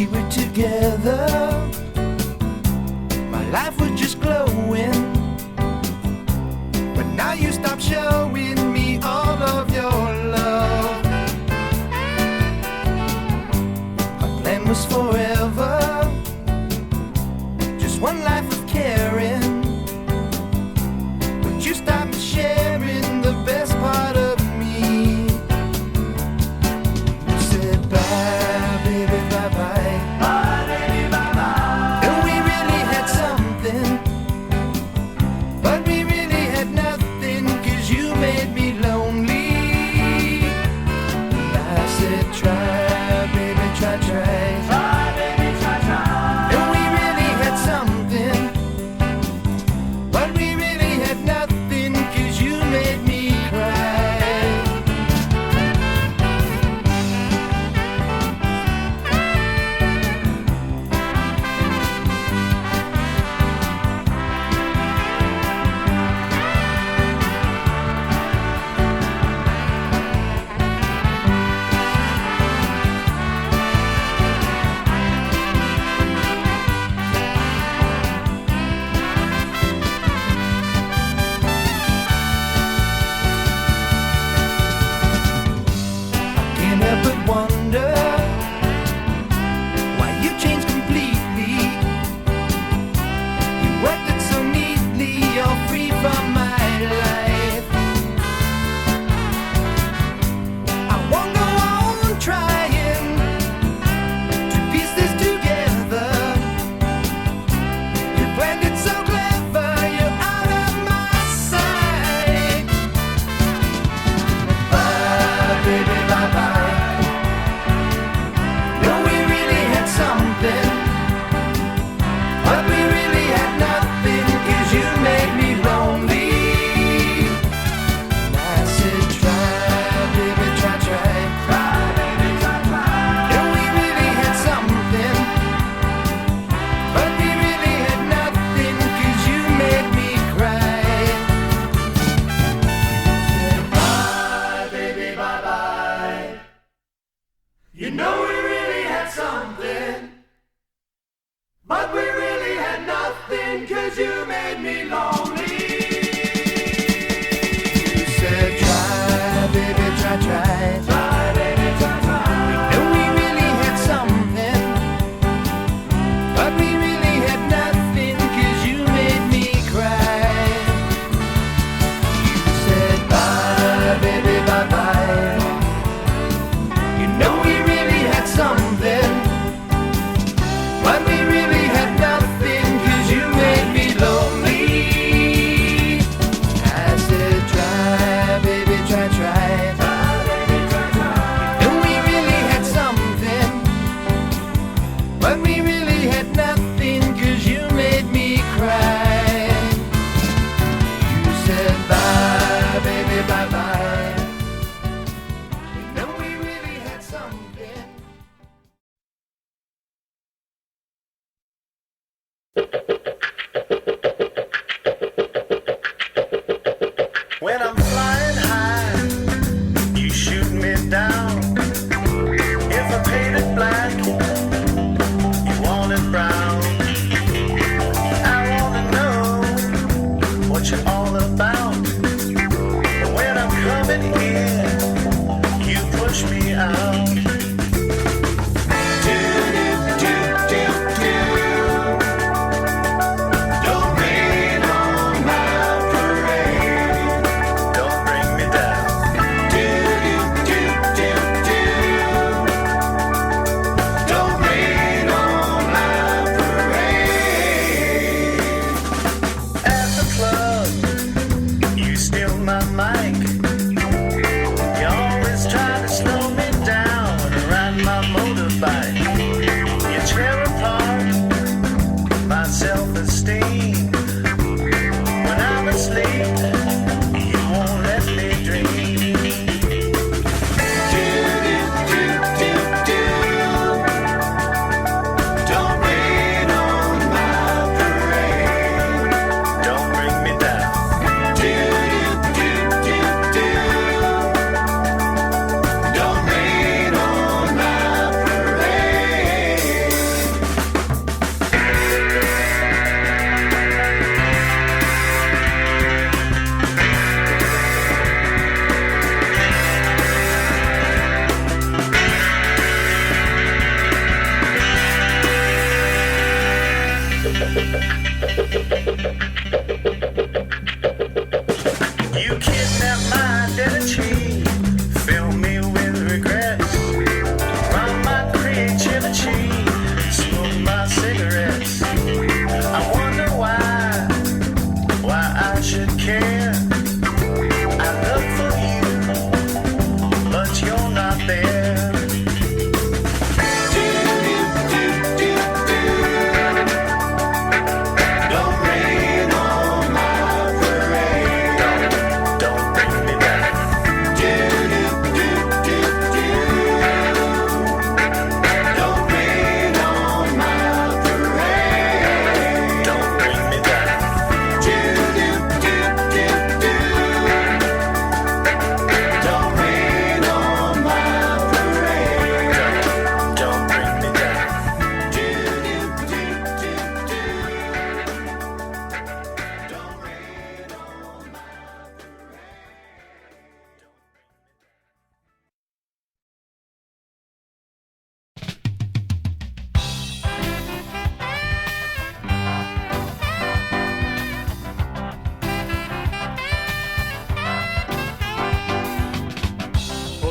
we were together, my life was just glowing. But now you stop showing me all of your love. Our plan was forever, just one life of caring. But you stopped sharing the best part of me. You said bye, baby, bye-bye. Bye, baby, bye-bye. And we really had something, but we really had nothing, 'cause you made me lonely. And I said try, baby, try, try. Try, baby, try, try. And we really had something, but we really had nothing, 'cause you made me cry. Can't help but wonder why you changed completely. You worked it so neatly, you're free from my life. I won't go on trying to piece this together. You planned it so clever, you're out of my sight. Bye, baby, bye-bye. No, we really had something, but we really had nothing, 'cause you made me lonely. And I said try, baby, try, try. Try, baby, try, try. No, we really had something, but we really had nothing, 'cause you made me cry. Bye, baby, bye-bye. You know we really had something, but we really had nothing, 'cause you made me lonely. You said try, baby, try, try. Try, baby, try, try. And we really had something, but we really had nothing, 'cause you made me cry. You said bye, baby, bye-bye. You know we really had something, but we really had nothing, 'cause you made me lonely. I said try, baby, try, try. Try, baby, try, try. And we really had something, but we really had nothing, 'cause you made me cry. You said bye, baby, bye-bye. You know we really had something. When I'm flying high, you shoot me down. If I paint it black, you want it brown. I wanna know what you're all about. When I'm coming in, you push me out. Do, do, do, do. Don't rain on my parade.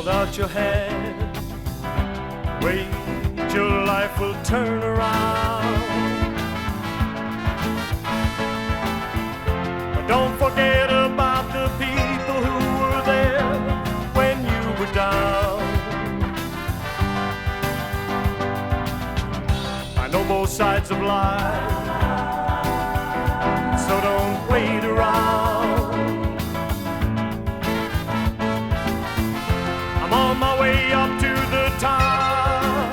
hold out your hand. Wait, your life will turn around. But don't forget about the people who were there when you were down. I know both sides of life, so don't wait around. I'm on my way up to the top.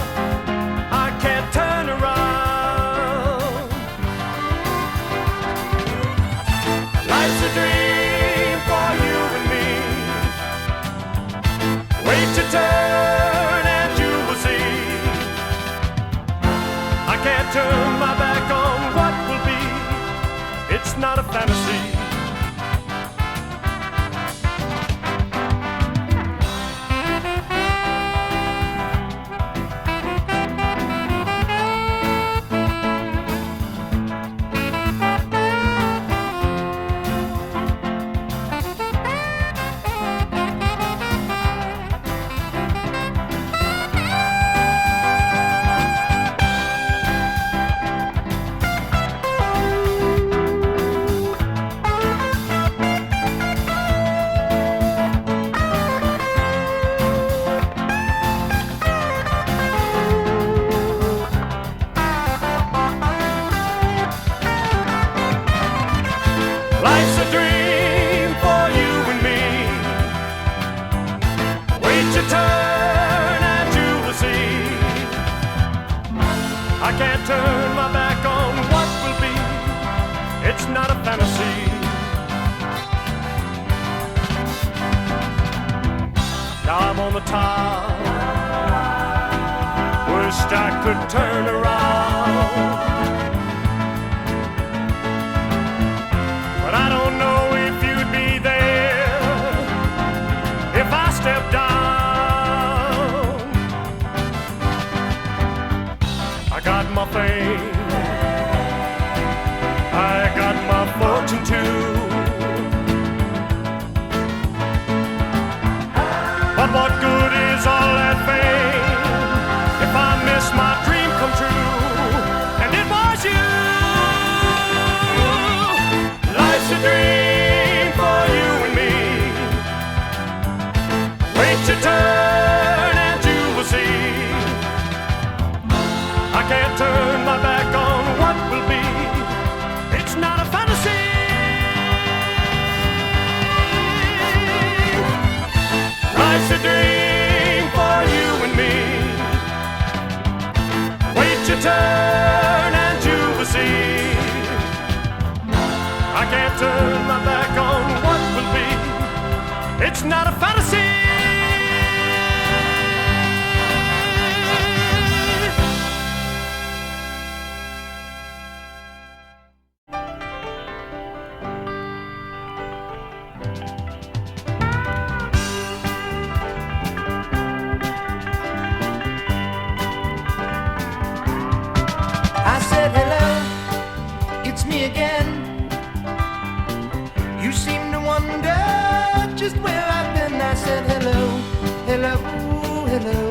I can't turn around. Life's a dream for you and me. Wait your turn and you will see. I can't turn my back on what will be. It's not a fantasy. Life's a dream for you and me. Wait your turn and you will see. I can't turn my back on what will be. It's not a fantasy. Now I'm on the top. Wished I could turn around. But I don't know if you'd be there if I stepped down. I got my fame, I got my fortune too. But what good is all that fame if I miss my dream come true? And it was you. Life's a dream for you and me. Wait your turn and you will see. I can't turn my back on what will be. It's not a fantasy. Life's a dream for you and me. Wait your turn and you will see. I can't turn my back on what will be. It's not a fantasy. I said hello, it's me again. You seem to wonder just where I've been. I said hello, hello, hello,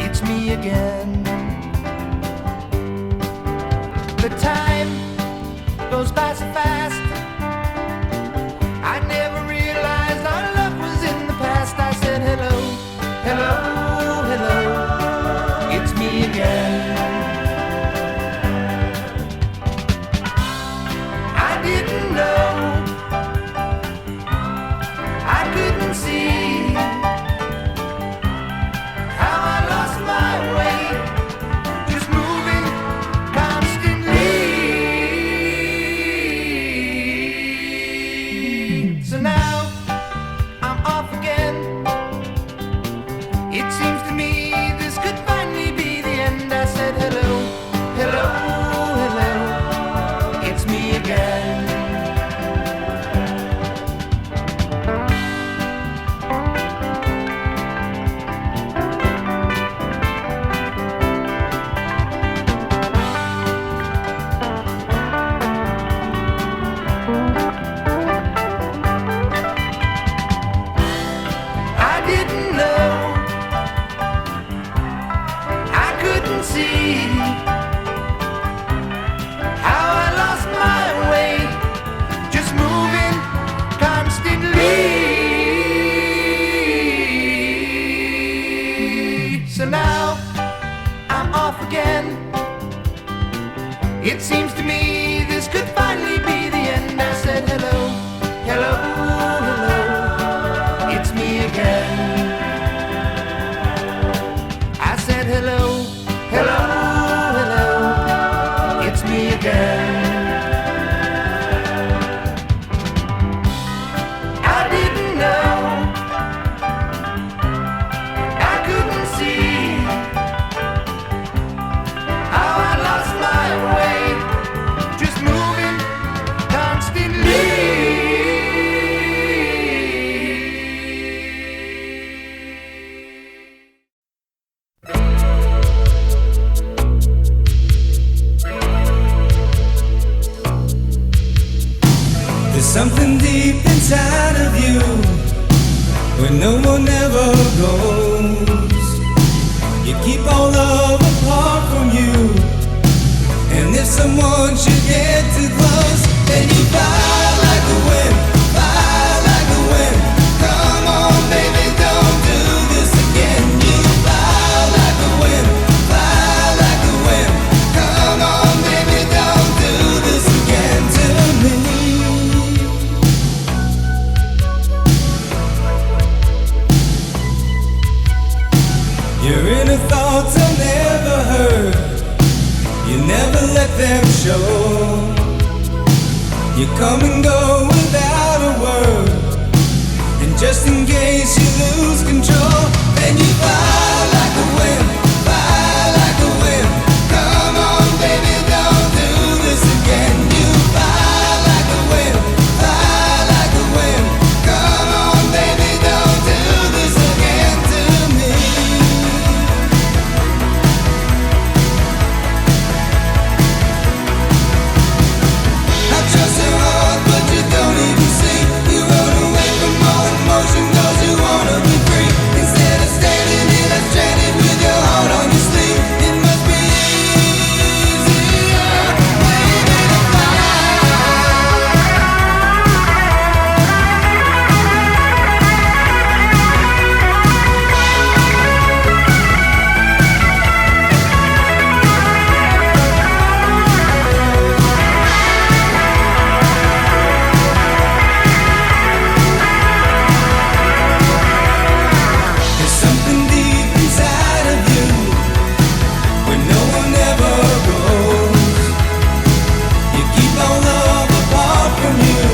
it's me again. The time goes by so fast. I never realized our love was in the past. I said hello, hello, hello, it's me again. I didn't know, I couldn't see how I lost my way. where no one ever goes. You keep all love apart from you, and if someone should get too close, then you fly like the wind, fly like the wind. Come on, baby, don't do this again. You fly like the wind, fly like the wind. Come on, baby, don't do this again to me. Your inner thoughts are never heard. You never let them show. You come and go without a word, and just in case you lose control, then you fly like the wind, fly like the wind. Come on, baby, don't do this again. You fly like the wind, fly like the wind. Come on, baby, don't do this again to me. I trust your heart, but you don't even see. You run away from all emotion 'cause you wanna be free. Instead of standing here like stranded with your heart on your sleeve. It must be easier, baby, to fly. There's something deep inside of you where no one ever goes. You keep all love apart from you,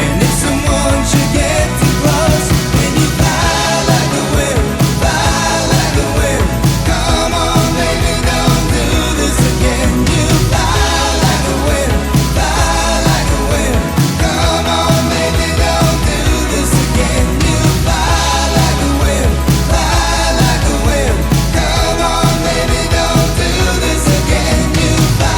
and if someone should get too close, then you fly like the wind, fly like the wind. Come on, baby, don't do this again. You fly like the wind, fly like the wind. Come on, baby, don't do this again. You fly like the wind, fly like the wind. Come on, baby, don't do this again. You fly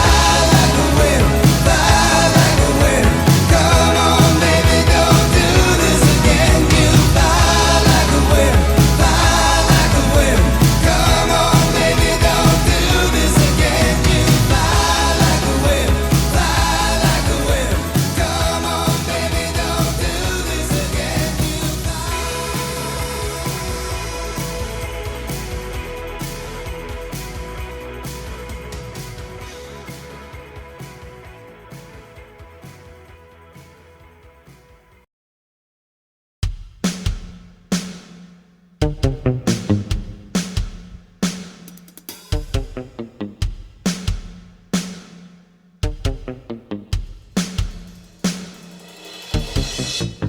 like the wind, fly like the wind. Come on, baby, don't do this again. You fly like the wind, fly like the wind. Come on, baby, don't do this again. You fly like the wind, fly like the wind. Come on, baby, don't do this again. You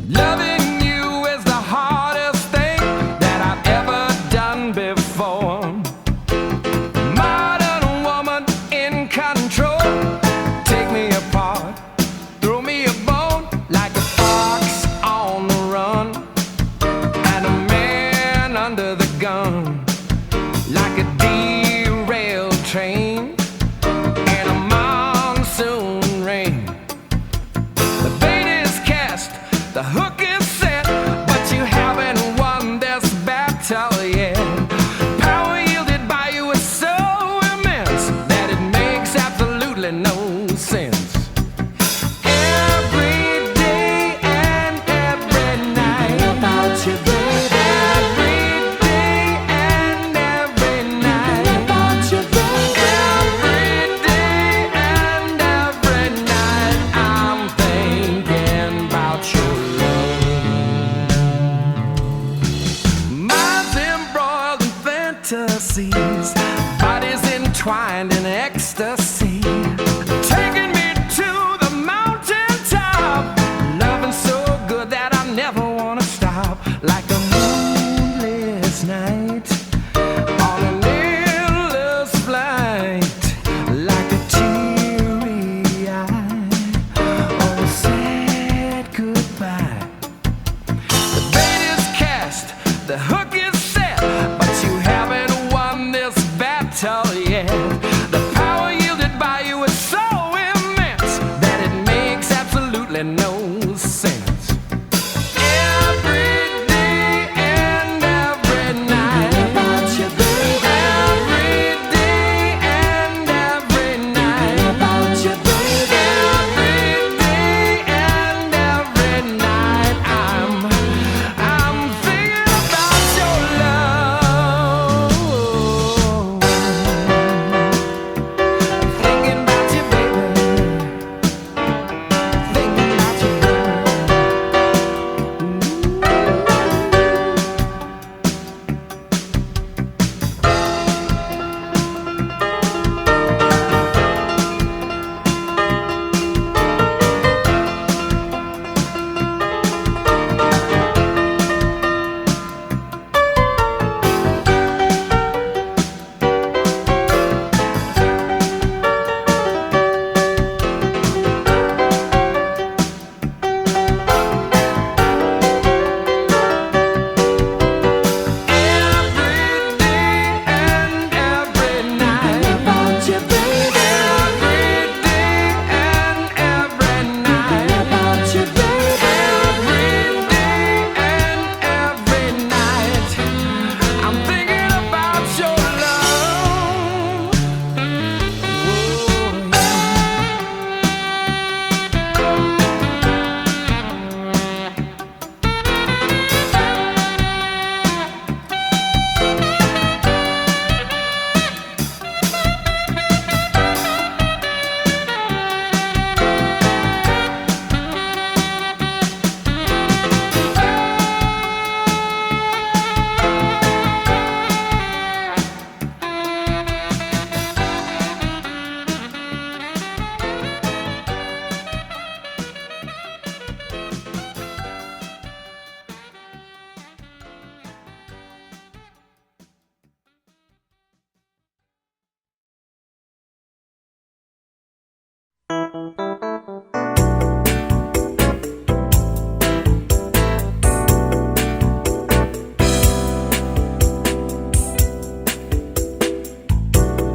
Loving you is the hardest thing that I've ever done before. Modern woman in control. Take me apart, throw me a bone like a fox on the run, and a man under the gun like a derailed train in a monsoon rain. The bait is cast, the hook is set, but you haven't won this battle yet. Power yielded by you is so immense that it makes absolutely no sense. Every day and every night about you, baby. Every day and every night about you, baby. Every day and every night I'm thinking about your love.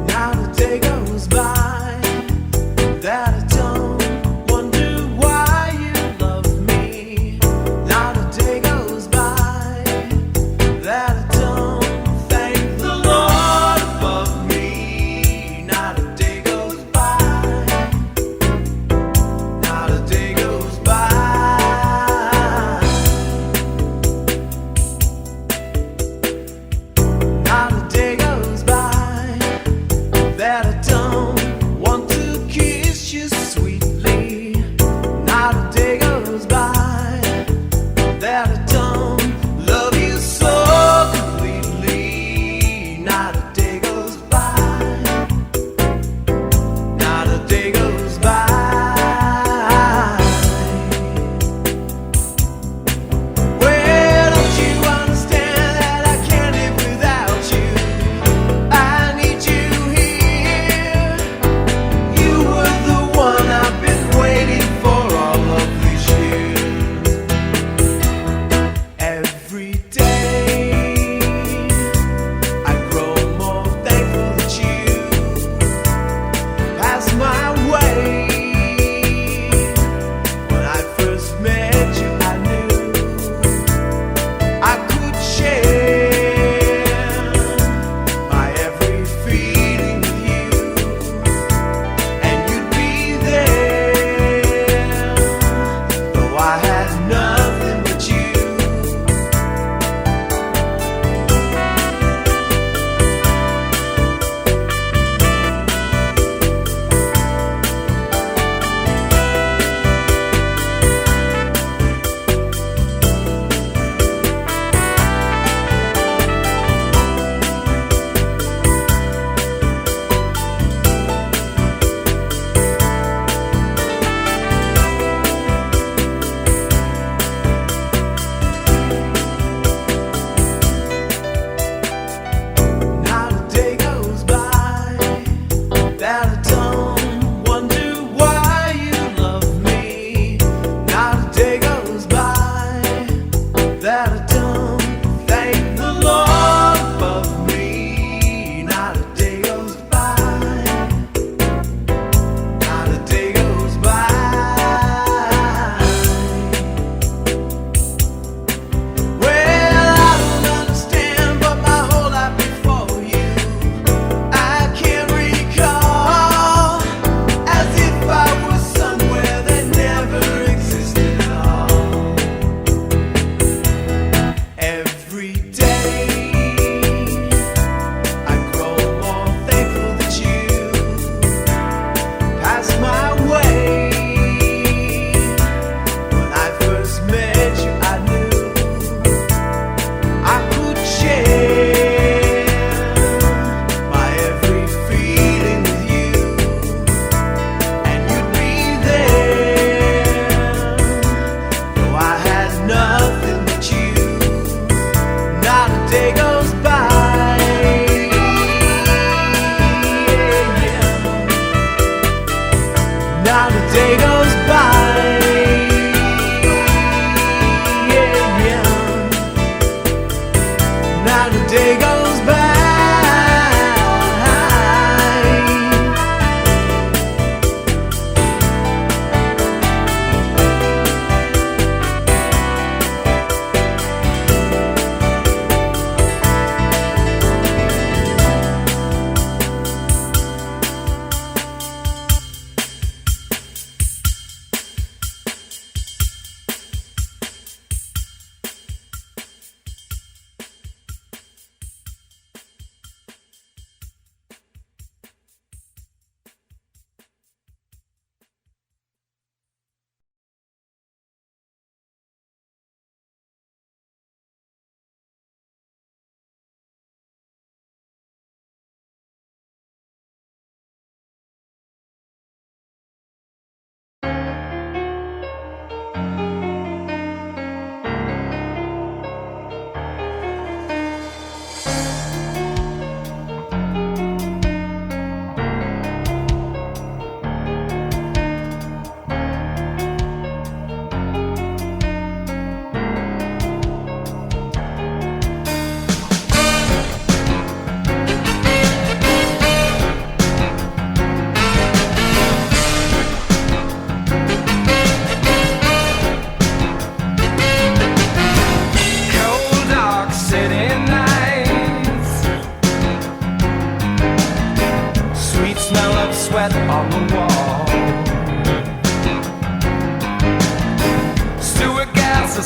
Now the day goes by that I don't wonder why you love me. Now the day goes by that I don't thank the Lord above me. Now the day goes by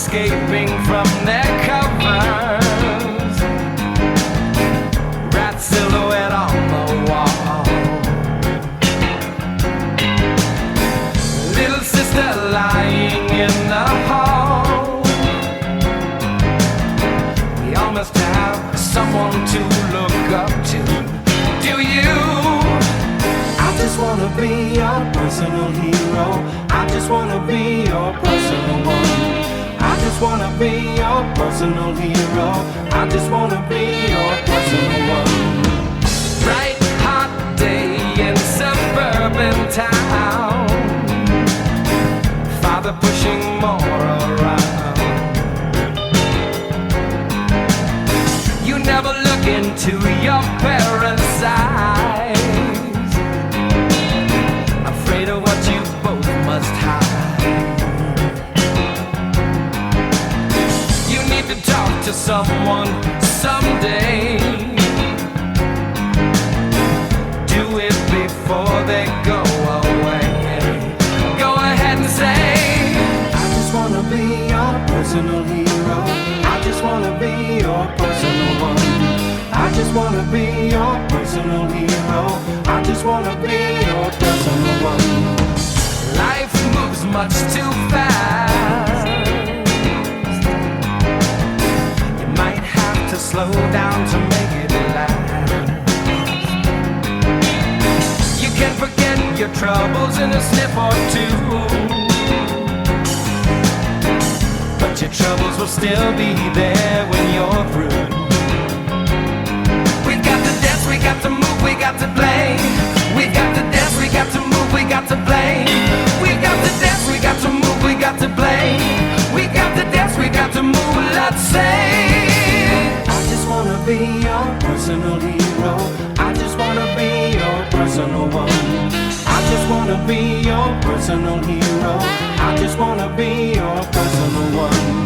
escaping from their covers. Rat silhouette on the wall. Little sister lying in the hall. We all must have someone to look up to. Do you? I just wanna be your personal hero. I just wanna be your personal one. I just wanna be your personal hero. I just wanna be your personal one. Bright hot day in suburban town. Father pushing more around. You never look into your parents' eyes, afraid of what you both must hide. You need to talk to someone someday. Do it before they go away. Go ahead and say, I just wanna be your personal hero. I just wanna be your personal one. I just wanna be your personal hero. I just wanna be your personal one. Life moves much too fast. You might have to slow down to make it last. You can forget your troubles in a snip or two, but your troubles will still be there when you're through. We got to dance, we got to move, we got to play. We got to dance, we got to move, we got to play. We got to dance, we got to move, we got to play. We got to dance, we got to move, let's say. I just wanna be your personal hero. I just wanna be your personal one. I just wanna be your personal hero. I just wanna be your personal one.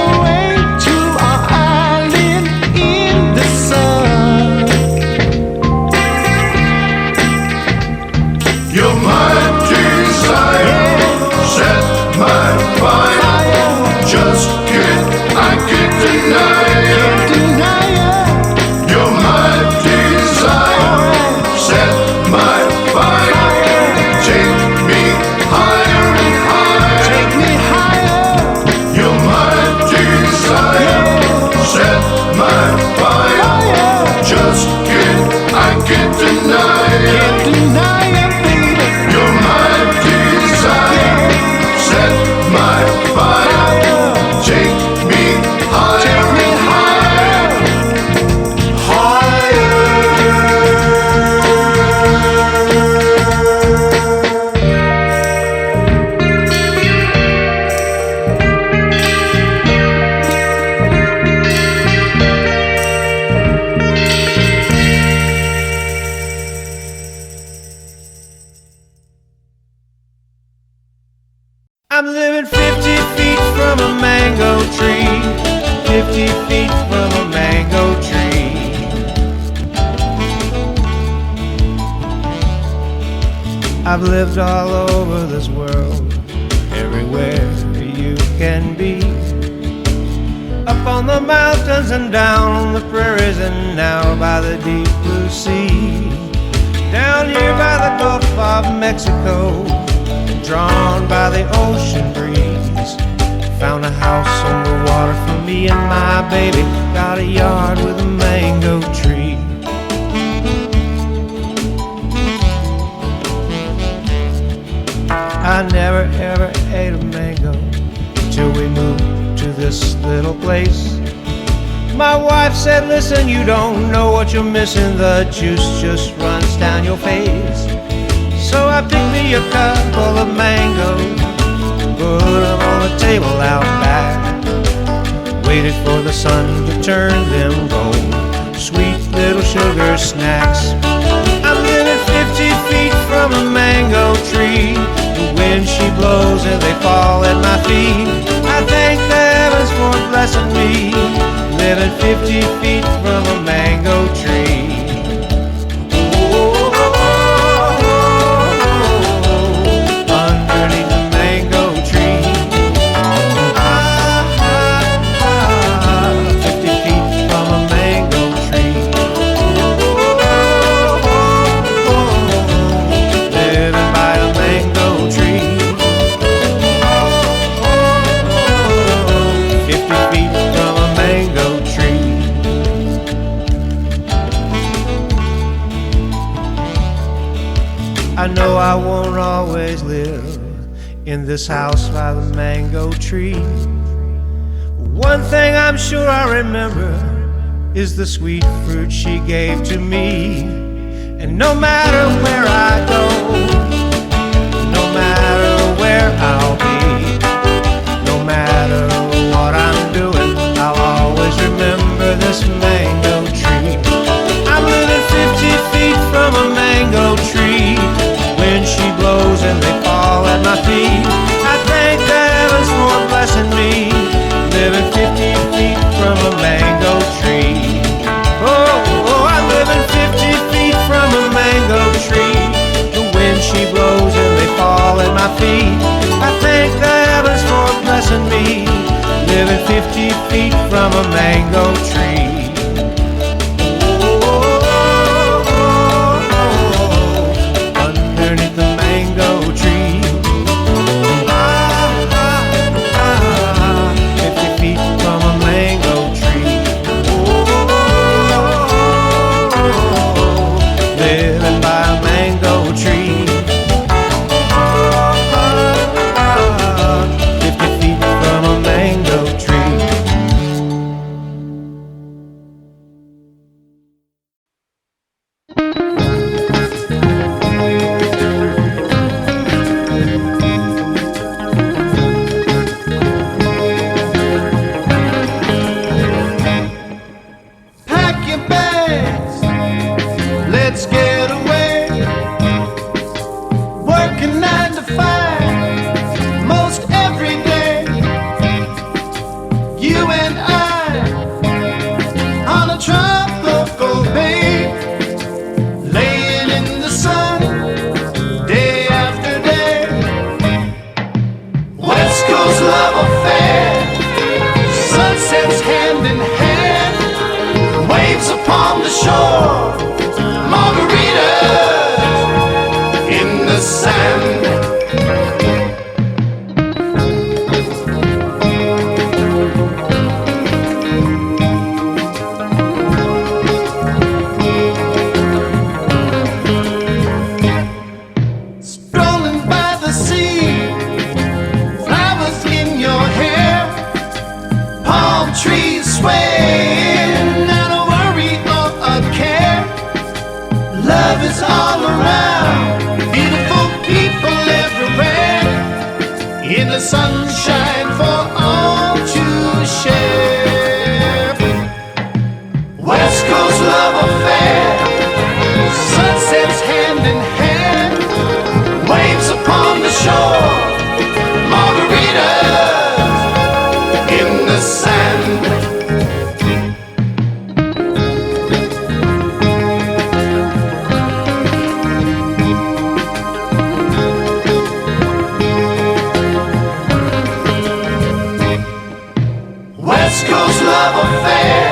away to our island in the sun. You're my desire, set my fire. Just I can't deny it. You're my desire, set my fire. Take me higher and higher. You're my desire, set my fire. Just I can't deny it. You're my desire, set my fire. Take me higher and higher, higher. I'm living 50 feet from a mango tree, 50 feet from a mango tree. I've lived all over this world, everywhere you can be. Up on the mountains and down on the prairies and now by the deep blue sea. Down here by the Gulf of Mexico, drawn by the ocean breeze. Found a house on the water for me and my baby. Got a yard with a mango tree. I never ever ate a mango till we moved to this little place. My wife said, listen, you don't know what you're missing. The juice just runs down your face. So I picked me a couple of mangoes, put them on the table out back, waited for the sun to turn them gold, sweet little sugar snacks. I'm living 50 feet from a mango tree. The wind she blows and they fall at my feet. I thank the heavens for blessing me, living 50 feet from a mango tree. I know I won't always live in this house by the mango tree. One thing I'm sure I remember is the sweet fruit she gave to me. And no matter where I go, no matter where I'll be, no matter what I'm doing, I'll always remember this mango tree. I'm living 50 feet from a mango tree. When she blows and they fall at my feet, I thank the heavens for blessing me, living 50 feet from a mango tree. Oh, I'm living 50 feet from a mango tree. The wind she blows and they fall at my feet. I thank the heavens for blessing me, living 50 feet from a mango tree. you and I on a tropical bay, laying in the sun day after day. West Coast love affair, sunsets hand in hand, waves upon the shore, margaritas in the sand. Strolling by the sea, flowers in your hair, palm trees swaying, not a worry or a care. Love is all around, beautiful people everywhere, in the sunshine for all to share. West Coast love affair, sunsets hand in hand, waves upon the shore, margaritas in the sand. West Coast love affair,